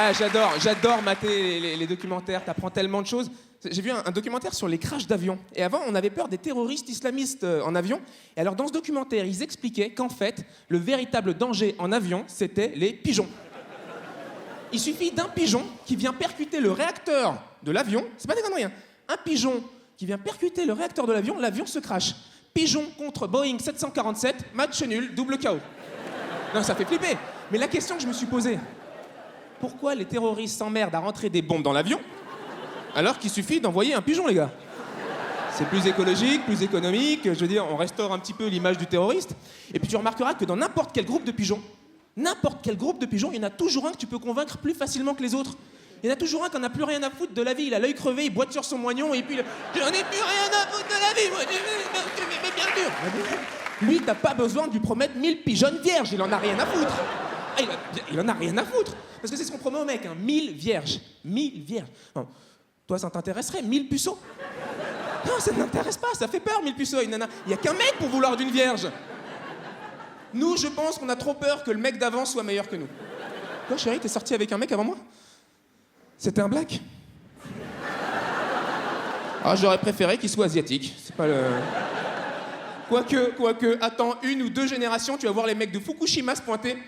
Ah, j'adore mater les documentaires, t'apprends tellement de choses. J'ai vu un documentaire sur les crashs d'avions. Et avant, on avait peur des terroristes islamistes en avion. Et alors, dans ce documentaire, ils expliquaient qu'en fait, le véritable danger en avion, c'était les pigeons. Il suffit d'un pigeon qui vient percuter le réacteur de l'avion. C'est pas des conneries, hein. Un pigeon qui vient percuter le réacteur de l'avion, l'avion se crache. Pigeon contre Boeing 747, match nul, double KO. Non, ça fait flipper. Mais la question que je me suis posée, pourquoi les terroristes s'emmerdent à rentrer des bombes dans l'avion alors qu'il suffit d'envoyer un pigeon, les gars? C'est plus écologique, plus économique, je veux dire, on restaure un petit peu l'image du terroriste. Et puis tu remarqueras que dans n'importe quel groupe de pigeons, il y en a toujours un que tu peux convaincre plus facilement que les autres. Il y en a toujours un qui n'en a plus rien à foutre de la vie, il a l'œil crevé, il boite sur son moignon et puis j'en ai plus rien à foutre de la vie, moi, mais bien sûr. Lui, t'as pas besoin de lui promettre 1000 pigeonnes vierges, il en a rien à foutre. Ah, il en a rien à foutre. Parce que c'est ce qu'on promet au mec, hein, 1000 vierges. 1000 vierges. Non, toi, ça t'intéresserait, 1000 puceaux? Non, ça ne m'intéresse pas, ça fait peur, 1000 puceaux. Il y a qu'un mec pour vouloir d'une vierge. Nous, je pense qu'on a trop peur que le mec d'avant soit meilleur que nous. Toi, chérie, t'es sorti avec un mec avant moi? C'était un black? Ah, j'aurais préféré qu'il soit asiatique. C'est pas le... Quoique, attends 1 ou 2 générations, tu vas voir les mecs de Fukushima se pointer.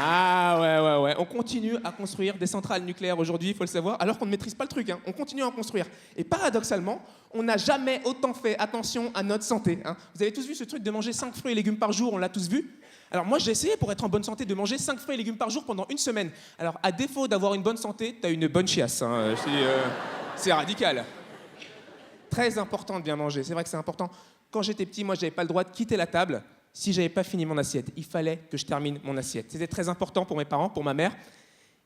Ah ouais. On continue à construire des centrales nucléaires aujourd'hui, il faut le savoir, alors qu'on ne maîtrise pas le truc, hein. On continue à en construire. Et paradoxalement, on n'a jamais autant fait attention à notre santé, hein. Vous avez tous vu ce truc de manger 5 fruits et légumes par jour, on l'a tous vu? Alors moi, j'ai essayé pour être en bonne santé de manger 5 fruits et légumes par jour pendant 1 semaine. Alors à défaut d'avoir une bonne santé, t'as une bonne chiasse, hein. C'est radical. Très important de bien manger, c'est vrai que c'est important. Quand j'étais petit, moi, j'avais pas le droit de quitter la table si j'avais pas fini mon assiette. Il fallait que je termine mon assiette. C'était très important pour mes parents, pour ma mère.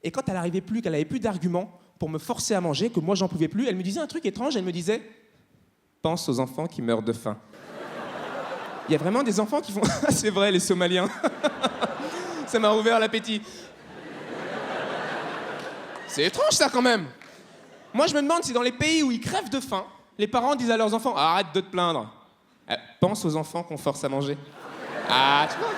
Et quand elle n'arrivait plus, qu'elle avait plus d'arguments pour me forcer à manger, que moi j'en pouvais plus, elle me disait un truc étrange, elle me disait « Pense aux enfants qui meurent de faim ». Il y a vraiment des enfants qui font « Ah, c'est vrai, les Somaliens ». Ça m'a ouvert l'appétit. C'est étrange ça quand même. Moi je me demande si dans les pays où ils crèvent de faim, les parents disent à leurs enfants « Arrête de te plaindre ». Pense aux enfants qu'on force à manger. Ah, tu vois.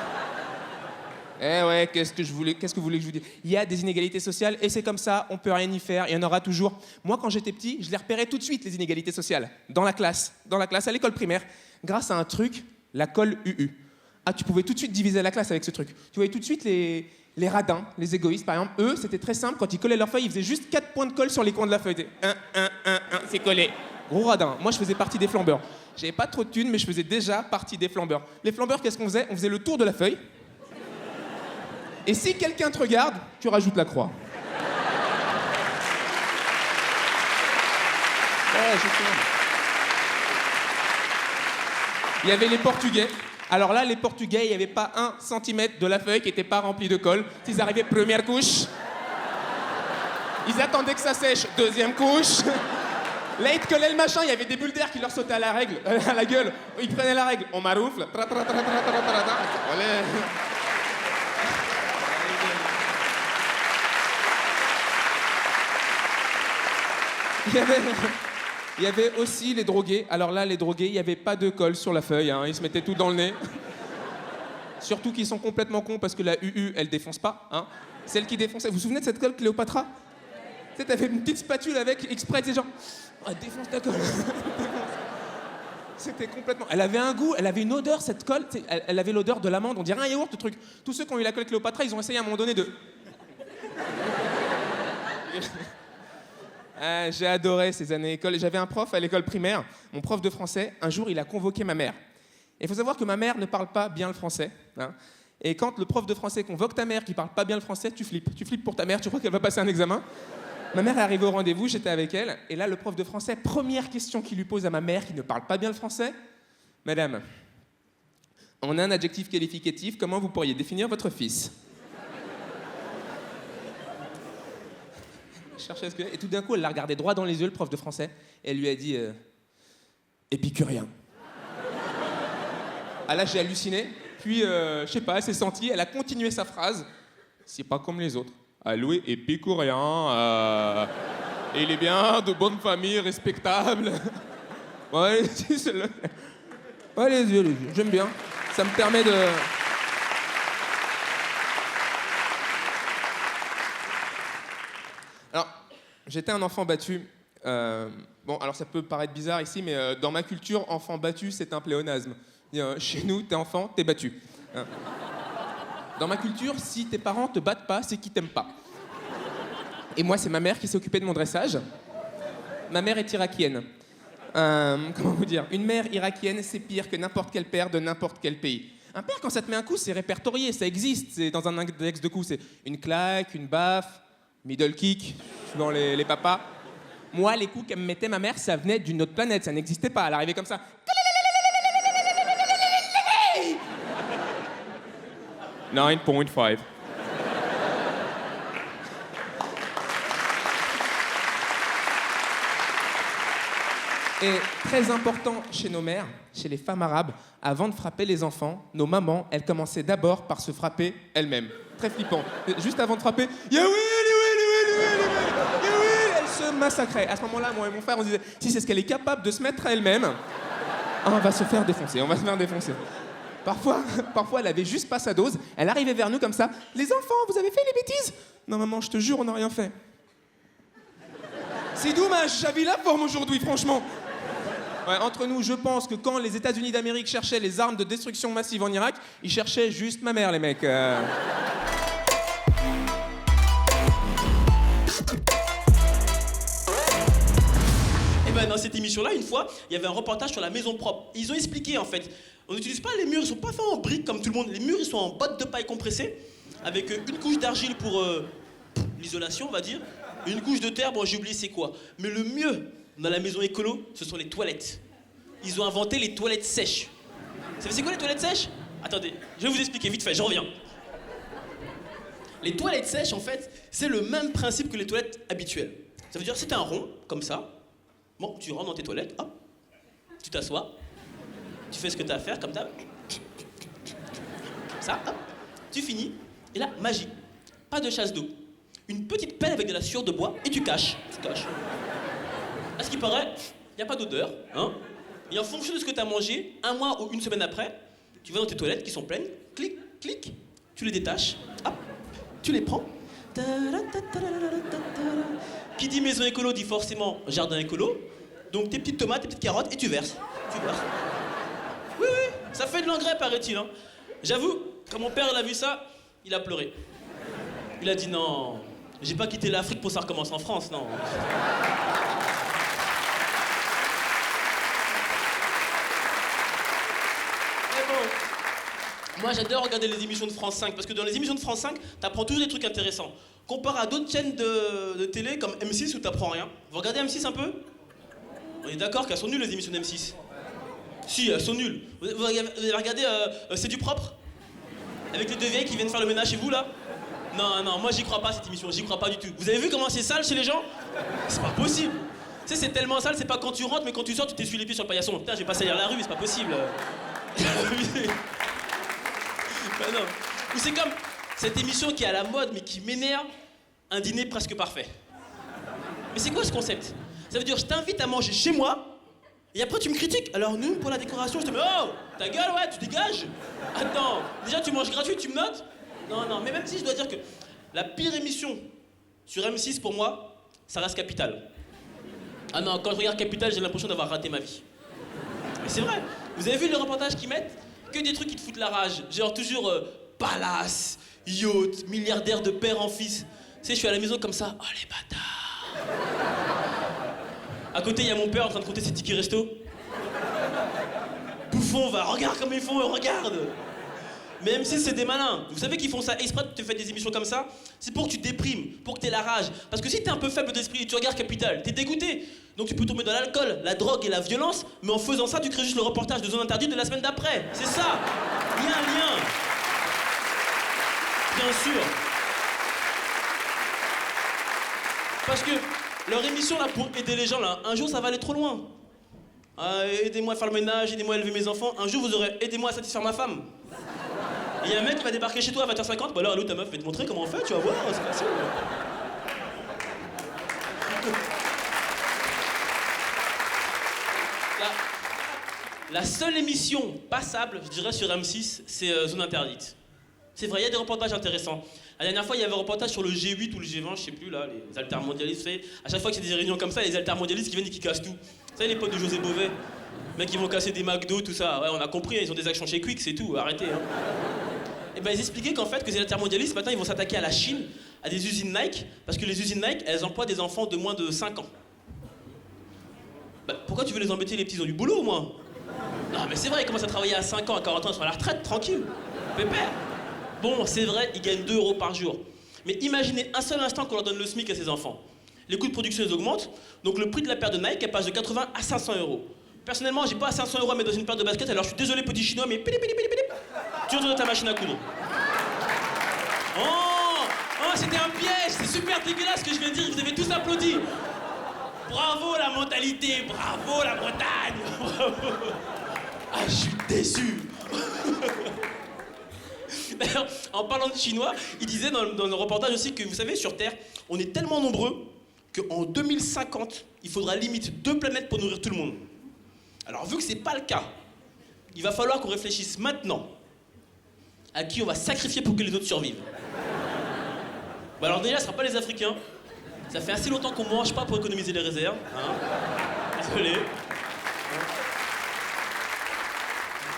Eh ouais, qu'est-ce que vous voulez que je vous dise? Il y a des inégalités sociales et c'est comme ça, on peut rien y faire, il y en aura toujours. Moi, quand j'étais petit, je les repérais tout de suite, les inégalités sociales, dans la classe, à l'école primaire, grâce à un truc, la colle UU. Ah, tu pouvais tout de suite diviser la classe avec ce truc. Tu voyais tout de suite les radins, les égoïstes, par exemple. Eux, c'était très simple, quand ils collaient leur feuille, ils faisaient juste 4 points de colle sur les coins de la feuille. C'est collé. Gros radin. Moi, je faisais partie des flambeurs. J'avais pas trop de thunes, mais je faisais déjà partie des flambeurs. Les flambeurs, qu'est-ce qu'on faisait? On faisait le tour de la feuille. Et si quelqu'un te regarde, tu rajoutes la croix. Ouais, il y avait les Portugais. Alors là, les Portugais, il n'y avait pas 1 centimètre de la feuille qui n'était pas rempli de colle. S'ils arrivaient, première couche. Ils attendaient que ça sèche, deuxième couche. Là, ils te collaient le machin, il y avait des bulles d'air qui leur sautaient à la gueule. Ils prenaient la règle, on maroufle. Il y avait aussi les drogués. Alors là, les drogués, il n'y avait pas de colle sur la feuille, hein. Ils se mettaient tout dans le nez. Surtout qu'ils sont complètement cons parce que la UU, elle défonce pas, hein. Celle qui défonçait. Vous vous souvenez de cette colle Cléopatra? Tu sais, t'avais une petite spatule avec exprès, tu sais, genre, oh, défonce ta colle. C'était complètement... Elle avait un goût, elle avait une odeur, cette colle. Elle avait l'odeur de l'amande, on dirait un yaourt, le truc. Tous ceux qui ont eu la colle Cléopatra, ils ont essayé à un moment donné de... Ah, j'ai adoré ces années école. J'avais un prof à l'école primaire, mon prof de français. Un jour, il a convoqué ma mère. Et il faut savoir que ma mère ne parle pas bien le français, hein. Et quand le prof de français convoque ta mère qui parle pas bien le français, tu flippes. Tu flippes pour ta mère, tu crois qu'elle va passer un examen. Ma mère est arrivée au rendez-vous, j'étais avec elle. Et là, le prof de français, première question qu'il lui pose à ma mère qui ne parle pas bien le français. Madame, en un adjectif qualificatif, comment vous pourriez définir votre fils? Je cherchais et tout d'un coup, elle l'a regardé droit dans les yeux, le prof de français, et elle lui a dit épicurien. Ah là, j'ai halluciné. Puis, je sais pas, elle s'est sentie, elle a continué sa phrase. C'est pas comme les autres. Louis épicurien. Il est bien, de bonne famille, respectable. Ouais, c'est le... Ouais, les yeux, j'aime bien. Ça me permet de... Alors, j'étais un enfant battu. Bon, alors ça peut paraître bizarre ici, mais dans ma culture, enfant battu, c'est un pléonasme. Chez nous, t'es enfant, t'es battu. Hein. Dans ma culture, si tes parents te battent pas, c'est qu'ils t'aiment pas. Et moi, c'est ma mère qui s'est occupée de mon dressage. Ma mère est irakienne. Comment vous dire? Une mère irakienne, c'est pire que n'importe quel père de n'importe quel pays. Un père, quand ça te met un coup, c'est répertorié, ça existe. C'est dans un index de coups, c'est une claque, une baffe, middle kick, suivant les papas. Moi, les coups qu'elle me mettait, ma mère, ça venait d'une autre planète, ça n'existait pas. Elle arrivait comme ça. 9.5. Et très important chez nos mères, chez les femmes arabes, avant de frapper les enfants, nos mamans, elles commençaient d'abord par se frapper elles-mêmes. Très flippant. Juste avant de frapper, ya oui, elles se massacraient. À ce moment-là, moi et mon frère, on se disait, si c'est ce qu'elle est capable de se mettre à elle-même, on va se faire défoncer, on va se faire défoncer. Parfois, elle avait juste pas sa dose. Elle arrivait vers nous comme ça. Les enfants, vous avez fait les bêtises? Non, maman, je te jure, on n'a rien fait. C'est dommage, j'avais la forme aujourd'hui, franchement. Ouais, entre nous, je pense que quand les États-Unis d'Amérique cherchaient les armes de destruction massive en Irak, ils cherchaient juste ma mère, les mecs. Et ben dans cette émission-là, une fois, il y avait un reportage sur la maison propre. Et ils ont expliqué en fait. On n'utilise pas les murs, ils sont pas faits en briques comme tout le monde. Les murs, ils sont en bottes de paille compressée, avec une couche d'argile pour l'isolation, on va dire, et une couche de terre, bon j'ai oublié c'est quoi. Mais le mieux dans la maison écolo, ce sont les toilettes. Ils ont inventé les toilettes sèches. Vous savez c'est quoi les toilettes sèches? Attendez, je vais vous expliquer vite fait, je reviens. Les toilettes sèches, en fait, c'est le même principe que les toilettes habituelles. Ça veut dire que c'est un rond, comme ça. Bon, tu rentres dans tes toilettes, hop, tu t'assois, tu fais ce que tu as à faire, comme ça. Ça, hop, tu finis, et là, magie. Pas de chasse d'eau. Une petite pelle avec de la sueur de bois, et tu caches. Tu caches. À ce qui paraît, il n'y a pas d'odeur, hein. Et en fonction de ce que tu as mangé, un mois ou une semaine après, tu vas dans tes toilettes qui sont pleines, clic, clic, tu les détaches, hop, tu les prends. Qui dit maison écolo dit forcément jardin écolo. Donc tes petites tomates, tes petites carottes et tu verses. Tu verses. Oui, oui, ça fait de l'engrais paraît-il. Hein. J'avoue, quand mon père il a vu ça, il a pleuré. Il a dit non, j'ai pas quitté l'Afrique pour ça recommence en France, non. Mais bon, moi j'adore regarder les émissions de France 5 parce que dans les émissions de France 5, t'apprends toujours des trucs intéressants. Comparé à d'autres chaînes de télé comme M6 où t'apprends rien. Vous regardez M6 un peu? On est d'accord qu'elles sont nulles les émissions d'M6. Si, elles sont nulles. Vous avez regardé C'est du propre? Avec les deux vieilles qui viennent faire le ménage chez vous là? Non, non, moi j'y crois pas cette émission, j'y crois pas du tout. Vous avez vu comment c'est sale chez les gens? C'est pas possible. Tu sais, c'est tellement sale, c'est pas quand tu rentres, mais quand tu sors, tu t'essuies les pieds sur le paillasson. Putain, je vais pas salir la rue, mais c'est pas possible. Bah non. Ou c'est comme cette émission qui est à la mode, mais qui m'énerve, un dîner presque parfait. Mais c'est quoi ce concept? Ça veut dire, je t'invite à manger chez moi, et après tu me critiques. Alors nous, pour la décoration, je te mets, oh, ta gueule, ouais, tu dégages. Attends, déjà tu manges gratuit, tu me notes? Non, non, mais même si je dois dire que la pire émission sur M6 pour moi, ça reste Capital. Ah non, quand je regarde Capital, j'ai l'impression d'avoir raté ma vie. Mais c'est vrai, vous avez vu les reportages qu'ils mettent? Que des trucs qui te foutent la rage. Genre toujours palace, yacht, milliardaire de père en fils. Tu sais, je suis à la maison comme ça, oh les bâtards. À côté, il y a mon père en train de compter ses tickets resto. Bouffon, va, regarde comme ils font, regarde. Mais M6, c'est des malins. Vous savez qu'ils font ça exprès de te faire des émissions comme ça? C'est pour que tu déprimes, pour que t'aies la rage. Parce que si t'es un peu faible d'esprit et tu regardes Capital, t'es dégoûté. Donc tu peux tomber dans l'alcool, la drogue et la violence, mais en faisant ça, tu crées juste le reportage de Zone Interdite de la semaine d'après. C'est ça. Il y a un lien. Bien sûr. Parce que leur émission là pour aider les gens là, un jour ça va aller trop loin. Aidez-moi à faire le ménage, aidez-moi à élever mes enfants. Un jour vous aurez aidez-moi à satisfaire ma femme. Et il y a un mec qui va débarquer chez toi à 20h50, bah alors allô ta meuf, je vais te montrer comment on fait, tu vas voir, c'est facile. La seule émission passable, je dirais, sur M6, c'est Zone Interdite. C'est vrai, il y a des reportages intéressants. La dernière fois, il y avait un reportage sur le G8 ou le G20, je sais plus, là, les altermondialistes. Vous savez, à chaque fois qu'il y a des réunions comme ça, les altermondialistes qui viennent et qui cassent tout. Vous savez, les potes de José Bové, mecs, ils vont casser des McDo, tout ça. Ouais, on a compris, ils ont des actions chez Quick, c'est tout, arrêtez. Hein. Et ben, ils expliquaient qu'en fait, que les altermondialistes, maintenant, ils vont s'attaquer à la Chine, à des usines Nike, parce que les usines Nike, elles emploient des enfants de moins de 5 ans. Bah, pourquoi tu veux les embêter, les petits? Ils ont du boulot, au moins. Non, mais c'est vrai, ils commencent à travailler à 5 ans, à 40 ans, ils sont à la retraite, tranquille. Pépère. Bon, c'est vrai, ils gagnent 2 € par jour. Mais imaginez un seul instant qu'on leur donne le SMIC à ces enfants. Les coûts de production, ils augmentent, donc le prix de la paire de Nike, elle passe de 80 à 500 €. Personnellement, j'ai pas 500 € à mettre dans une paire de baskets, alors je suis désolé, petit chinois, mais pili pili pili pili. Tu retournes dans ta machine à coudre. Oh, c'était un piège, c'est super dégueulasse ce que je viens de dire, vous avez tous applaudi. Bravo la mentalité, bravo la Bretagne, bravo. Ah, je suis déçu. D'ailleurs, en parlant de chinois, il disait dans le reportage aussi que, vous savez, sur Terre, on est tellement nombreux qu'en 2050, il faudra limite 2 planètes pour nourrir tout le monde. Alors, vu que c'est pas le cas, il va falloir qu'on réfléchisse maintenant à qui on va sacrifier pour que les autres survivent. Bah alors déjà, ce sera pas les Africains. Ça fait assez longtemps qu'on mange pas pour économiser les réserves. Hein. Désolé.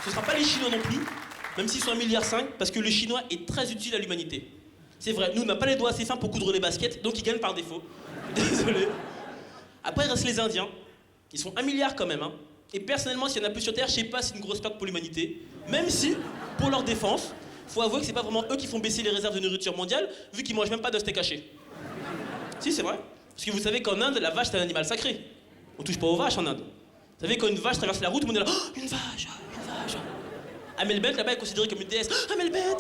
Ce sera pas les Chinois non plus. Même s'ils sont 1,5 milliard, parce que le chinois est très utile à l'humanité. C'est vrai, nous, on n'a pas les doigts assez fins pour coudre les baskets, donc ils gagnent par défaut. Désolé. Après, il reste les Indiens. Ils sont 1 milliard quand même. Hein. Et personnellement, s'il y en a plus sur Terre, je sais pas si c'est une grosse perte pour l'humanité. Même si, pour leur défense, faut avouer que c'est pas vraiment eux qui font baisser les réserves de nourriture mondiale, vu qu'ils mangent même pas de steak haché. Si, c'est vrai. Parce que vous savez qu'en Inde, la vache, c'est un animal sacré. On touche pas aux vaches en Inde. Vous savez, quand une vache traverse la route, tout le monde est là. Oh, une vache, une vache. Amel Bent, là-bas, est considérée comme une déesse. Amel Bent.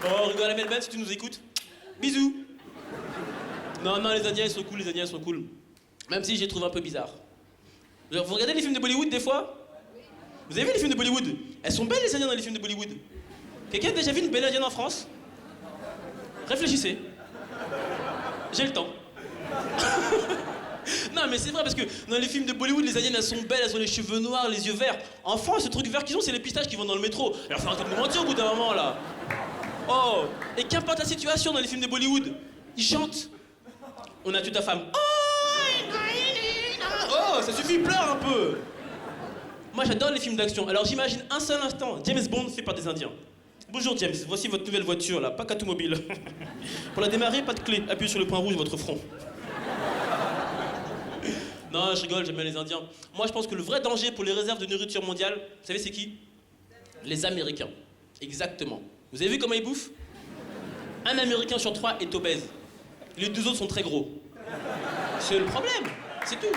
Oh, rigole Amel Bent si tu nous écoutes. Bisous. Non, les Indiens, ils sont cool, les Indiens, ils sont cool. Même si je les trouve un peu bizarres. Vous regardez les films de Bollywood, des fois? Vous avez vu les films de Bollywood? Elles sont belles, les Indiennes, dans les films de Bollywood. Quelqu'un a déjà vu une belle Indienne en France? Réfléchissez. J'ai le temps. Non, mais c'est vrai, parce que dans les films de Bollywood, les Indiennes, elles sont belles, elles ont les cheveux noirs, les yeux verts. En France, ce truc vert qu'ils ont, c'est les pistaches qui vont dans le métro. Alors, faut arrêter de nous mentir au bout d'un moment, là. Oh, et qu'importe la situation dans les films de Bollywood, ils chantent. On a tué ta femme. Oh, ça suffit, pleure un peu. Moi, j'adore les films d'action. Alors, j'imagine un seul instant, James Bond fait par des Indiens. Bonjour James, voici votre nouvelle voiture, là, pas automobile. Pour la démarrer, pas de clé. Appuyez sur le point rouge de votre front. Non, je rigole, j'aime bien les Indiens. Moi, je pense que le vrai danger pour les réserves de nourriture mondiale, vous savez, c'est qui? Les Américains. Exactement. Vous avez vu comment ils bouffent? Un Américain sur 3 est obèse. Les 2 autres sont très gros. C'est le problème, c'est tout.